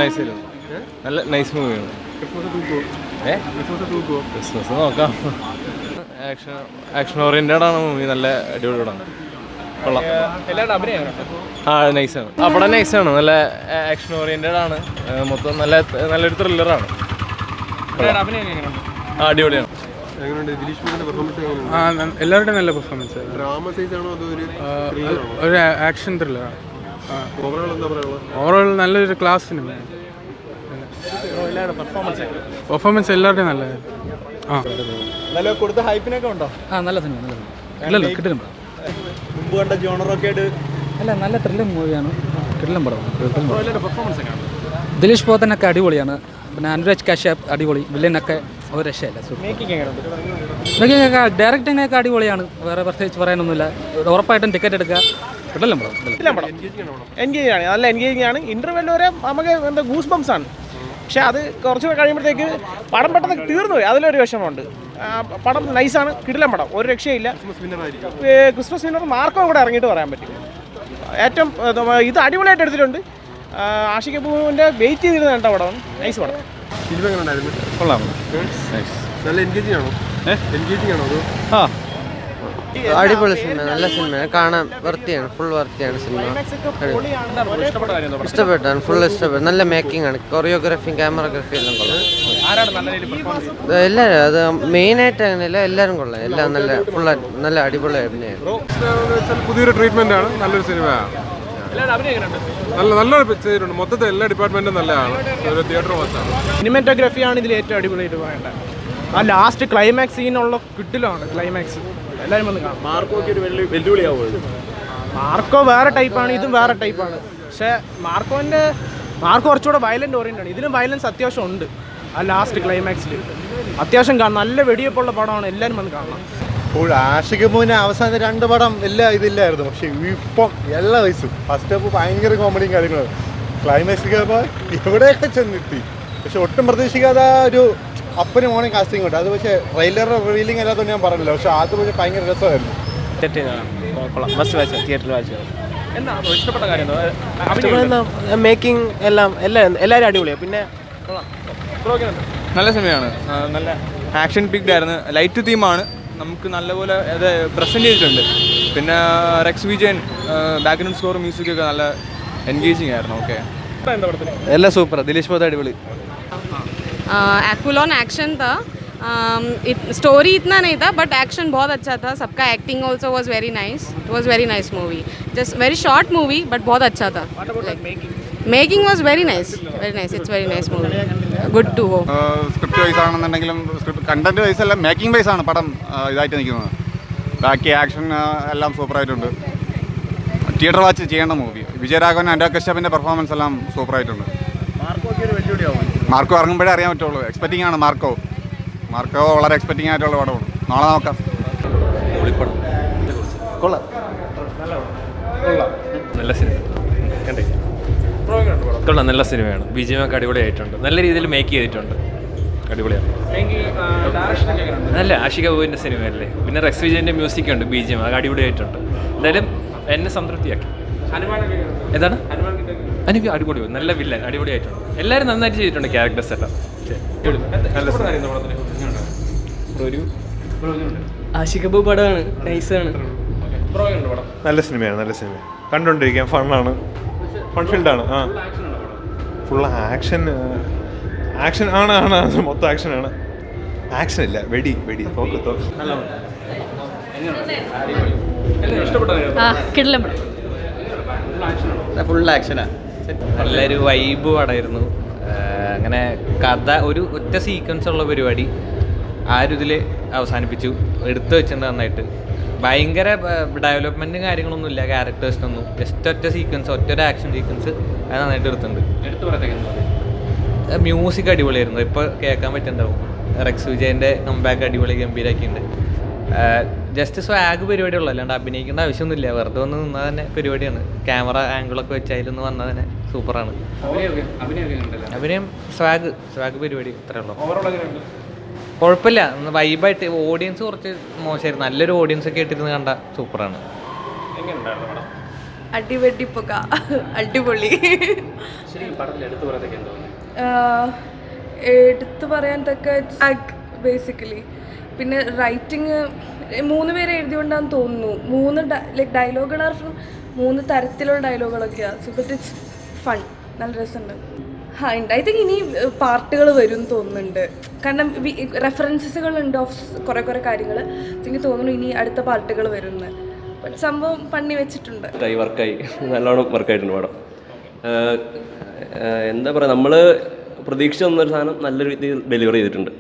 നൈസായിരുന്നു. നല്ല നൈസ് മൂവിയാണ്. ക്രിസ്മസ് നോക്കാം. ആക്ഷൻ ഓറിയന്റഡ് ആണ് മൂവി. നല്ല അടിപൊളി പടമാണ്. കൊള്ളാം. ആ നൈസാണ്. ആ പടം നൈസാണ്. നല്ല ആക്ഷൻ ഓറിയന്റഡ് ആണ്. മൊത്തം നല്ലൊരു ത്രില്ലറാണ്. ആ അടിപൊളിയാണ്. എല്ലാവരുടെയും നല്ല പെർഫോമൻസ്. ഒരു ആക്ഷൻ ത്രില്ലറാണ്. ഓവറോൾ നല്ലൊരു ക്ലാസ് സിനിമ. പെർഫോമൻസ് എല്ലാവരുടെയും നല്ലതായിരുന്നു. കൊടുത്ത ഹൈപ്പിനൊക്കെ ഉണ്ടോ? നല്ല സിനിമ. ഇല്ലല്ലോ കിട്ടില്ല. മുമ്പ് കണ്ട ജോണറൊക്കെ ആയിട്ട് അല്ല, നല്ല ത്രില്ലർ മൂവിയാണ്. കിടിലം പടം. ദിലീഷ് പോത്തനൊക്കെ അടിപൊളിയാണ്. പിന്നെ അനുരാജ് കശ്യപ് അടിപൊളി. വില്ലനൊക്കെ ഒരു രക്ഷയില്ല. മേക്കിംഗ് ഒക്കെ ഡയറക്റ്റിംഗ് ഒക്കെ അടിപൊളിയാണ്. വേറെ പ്രത്യേകിച്ച് പറയാനൊന്നുമില്ല. ഉറപ്പായിട്ടും ടിക്കറ്റ് എടുക്കുക. കിടിലം പടം. എൻഗേജിങ് ആണ്. നല്ല എൻഗേജിങ് ആണ്. ഇന്റർവെൽ വരെ നമുക്ക് എന്താ ഗൂസ് ബംസ് ആണ്. പക്ഷെ അത് കുറച്ച് കഴിയുമ്പോഴത്തേക്ക് പടം പെട്ടെന്ന് തീർന്നു പോയി. അതിലൊരു വിഷമമുണ്ട്. പടം നൈസാണ്. കിടിലം പടം. ഒരു രക്ഷയില്ല. ക്രിസ്മസ് വിന്നർ മാർക്കോ കൂടെ ഇറങ്ങിയിട്ട് പറയാൻ പറ്റും. ഏറ്റവും ഇത് അടിപൊളിയായിട്ട് എടുത്തിട്ടുണ്ട്. ആഷിക് കപൂറിൻ്റെ വെയിറ്റ് ചെയ്തിരുന്ന കണ്ട പടം. നൈസ് പടം. കൊള്ളാം. നല്ല എൻഗേജിങ് ആണോ? എൻഗേജിങ് ആണോ അതോ? ആ അടിപൊളി സിനിമ. നല്ല സിനിമയാണ്. കാണാൻ വൃത്തിയാണ്. ഫുൾ വൃത്തിയാണ് സിനിമ. ഇഷ്ടപ്പെട്ടാണ്. ഫുൾ ഇഷ്ടപ്പെട്ടു. നല്ല മേക്കിംഗ് ആണ്. കൊറിയോഗ്രാഫിയും ക്യാമറഗ്രാഫി എല്ലാം കൊള്ളാം. എല്ലാവരും അത് മെയിനായിട്ട് അങ്ങനെയല്ല, എല്ലാവരും കൊള്ളാം. എല്ലാം നല്ല നല്ല അടിപൊളി അഭിനയമാണ്. പുതിയൊരു ട്രീറ്റ്മെന്റ് ആണ്. നല്ലൊരു സിനിമയാണ്. നല്ല ചെയ്തിട്ടുണ്ട്. മൊത്തത്തിൽ എല്ലാ ഡിപ്പാർട്ട്മെന്റും നല്ലതാണ്. ഒരു തിയേറ്റർ വാച്ചാണ്. സിനിമാറ്റോഗ്രാഫിയാണ് ഇതിൽ ഏറ്റവും അടിപൊളിയായിട്ട് പറയേണ്ടത്. ആ ലാസ്റ്റ് ക്ലൈമാക്സ് സീനുള്ള കിട്ടിലാണ്. ക്ലൈമാക്സ് എല്ലാവരും വന്ന് കാണും. മാർക്കോക്ക് ഒരു വെല്ലുവിളിയാവുമോ? മാർക്കോ വേറെ ടൈപ്പാണ്, ഇതും വേറെ ടൈപ്പാണ്. പക്ഷേ മാർക്കോ കുറച്ചുകൂടെ വയലൻ്റ് ഓറിയൻ്റ് ആണ്. ഇതിലും വയലൻസ് അത്യാവശ്യം ഉണ്ട്. ആ ലാസ്റ്റ് ക്ലൈമാക്സിൽ അത്യാവശ്യം നല്ല വെടിയപ്പുള്ള പടമാണ്. എല്ലാവരും വന്ന് കാണണം. അപ്പോൾ ആഷിക് കപൂറിന് അവസാന 2 പടം ഇതില്ലായിരുന്നു. പക്ഷേ ഇപ്പം എല്ലാ വയസ്സും ഫസ്റ്റ് ഹാഫ് ഭയങ്കര കോമഡിയും കാര്യങ്ങളും. ക്ലൈമാക്സ് എവിടെയൊക്കെ ചെന്നെത്തി. പക്ഷെ ഒട്ടും പ്രതീക്ഷിക്കാതെ ഒരു അപ്പനും മോർണിംഗ് കാസ്റ്റിംഗ് ഉണ്ട്. അത് പക്ഷേ ട്രെയിലർ റിവീലിംഗ് അല്ലാത്തതുകൊണ്ട് ഞാൻ പറഞ്ഞില്ല. പക്ഷെ അത് പക്ഷേ ഭയങ്കര രസമായിരുന്നു. മേക്കിംഗ് എല്ലാവരും അടിപൊളിയാണ്. പിന്നെ നല്ല സിനിമയാണ്. നല്ല ആക്ഷൻ പിക്ഡ് ആയിരുന്നു. ലൈറ്റ് തീമാണ്. നമുക്ക് നല്ലപോലെ അത് പ്രസൻറ്റ് ചെയ്തിട്ടുണ്ട്. പിന്നെ Rex Vijayan background score music ഒക്കെ നല്ല എൻഗേജിങ് ആയിരുന്നു. ഓക്കെ, എല്ലാം സൂപ്പർ. ദിലീഷ് പോത്ത അടിപൊളി. फुल ऑन एक्शन था. स्टोरी इतना नहीं था बट एक्शन बहुत अच्छा था. सबका acting also was very nice. It was very nice movie. Just very short movie but बहुत अच्छा था. Making was very nice. It's very nice movie. Good to go. Script wise ആണെന്നുണ്ടെങ്കിലും കണ്ടന്റ് വൈസ് അല്ല, making wise ആണ് പടം ഇതായിട്ട് നിൽക്കുന്നത്. ബാക്കി ആക്ഷൻ എല്ലാം സൂപ്പറായിട്ടുണ്ട്. തിയേറ്റർ വാച്ച് ചെയ്യേണ്ട മൂവി. വിജയരാഘവൻ, അനുരാഗ് കശ്യപിൻ്റെ പെർഫോമൻസ് എല്ലാം സൂപ്പറായിട്ടുണ്ട്. മാർക്കോ ഇറങ്ങുമ്പോഴേ അറിയാൻ പറ്റുള്ളൂ. എക്സ്പെക്റ്റിംഗ് ആണ് മാർക്കോ വളരെ എക്സ്പെക്റ്റിംഗ് ആയിട്ടുള്ള പടമാണ്. നാളെ നോക്കാം. നല്ല സിനിമ. കൊള്ളാം. നല്ല സിനിമയാണ്. വിജയമൊക്കെ അടിപൊളിയായിട്ടുണ്ട്. നല്ല രീതിയിൽ മേക്ക് ചെയ്തിട്ടുണ്ട്. അടിപൊളിയാണ്. നല്ല ആഷിക് കപൂറിൻ്റെ സിനിമയല്ലേ. പിന്നെ റെക്സ് വിജയൻ്റെ മ്യൂസിക് ഉണ്ട്. ബിജിഎം അത് അടിപൊളിയായിട്ടുണ്ട്. എന്തായാലും എന്നെ സംതൃപ്തിയാക്കി. എന്താണ് എനിക്ക് അടിപൊളി. നല്ല വില്ലൻ അടിപൊളിയായിട്ടുണ്ട്. എല്ലാവരും നന്നായിട്ട് ചെയ്തിട്ടുണ്ട്. ക്യാരക്ടേഴ്സ് എല്ലാം ആഷിക് കപൂർ പടമാണ്. നൈസാണ്. നല്ല സിനിമയാണ്. കണ്ടുകൊണ്ടിരിക്കാൻ ഫണ്ണാണ്. ഫൺഫീൽഡാണ്. ഫുൾ ആക്ഷൻ ആണ്. മൊത്തം ആക്ഷനാണ്. ആക്ഷൻ ഇല്ല, വെടി തോക്ക്. ഫുൾ ആക്ഷനാണ്. നല്ലൊരു വൈബ് പടമായിരുന്നു. അങ്ങനെ കഥ ഒരു ഒറ്റ സീക്വൻസ് ഉള്ള പരിപാടി ആ ഒരു ഇതിൽ അവസാനിപ്പിച്ചു. എടുത്തു വെച്ചിട്ടുണ്ട് നന്നായിട്ട്. ഭയങ്കര ഡെവലപ്മെൻറ്റും കാര്യങ്ങളൊന്നുമില്ല ക്യാരക്ടേഴ്സിനൊന്നും. ജസ്റ്റ് ഒറ്റ സീക്വൻസ്, ഒറ്റൊരു ആക്ഷൻ സീക്വൻസ് അത് നന്നായിട്ട് എടുത്തിട്ടുണ്ട്. മ്യൂസിക് അടിപൊളിയായിരുന്നു. ഇപ്പോൾ കേൾക്കാൻ പറ്റുന്നുണ്ടാവും. റെക്സ് വിജയൻ്റെ കംബാക്ക് അടിപൊളി ഗംഭീരമാക്കിയിട്ടുണ്ട്. ജസ്റ്റ് സ്വയാഗ് പരിപാടിയുള്ളൂ. അല്ലാണ്ട് അഭിനയിക്കേണ്ട ആവശ്യമൊന്നുമില്ല. വെറുതെ ഒന്ന് നിന്നാൽ തന്നെ പരിപാടിയാണ്. ക്യാമറ ആംഗിളൊക്കെ വെച്ച് അതിലൊന്ന് വന്നാൽ തന്നെ സൂപ്പറാണ്. അഭിനയം സ്വയാഗ് പരിപാടി ഇത്രയേ ഉള്ളൂ. കുഴപ്പമില്ല. വൈബായിട്ട്. ഓഡിയൻസ് കുറച്ച് മോശമായിരുന്നു. നല്ലൊരു ഓഡിയൻസ് ഒക്കെ ഇട്ടിരുന്ന് കണ്ട സൂപ്പറാണ്. അടിവെടിപ്പുക അടിപൊളി. എടുത്തു പറയാൻ തക്ക ബേസിക്കലി. പിന്നെ റൈറ്റിങ് 3 പേര് എഴുതിയോണ്ടാന്ന് തോന്നുന്നു. 3 ഡയലോഗുകൾ 3 തരത്തിലുള്ള ഡയലോഗുകളൊക്കെയാണ്. സോ ബട്ട് ഇറ്റ്സ് ഫൺ, നല്ല രസമുണ്ട്. ഐ തിങ്ക് ഇനി പാർട്ടുകൾ വരും തോന്നുന്നുണ്ട്. കാരണം റെഫറൻസുകളുണ്ട് ഓഫ് കുറേ കാര്യങ്ങൾ. എനിക്ക് തോന്നുന്നു ഇനി അടുത്ത പാർട്ടുകൾ വരുമെന്ന്. സംഭവം പണി വെച്ചിട്ടുണ്ട്. വർക്കായി, നല്ലോണം വർക്കായിട്ടുണ്ട് പടം. എന്താ പറയുക, നമ്മൾ പ്രതീക്ഷിച്ച ഒന്നൊരു സാധനം നല്ല രീതിയിൽ ഡെലിവർ ചെയ്തിട്ടുണ്ട്.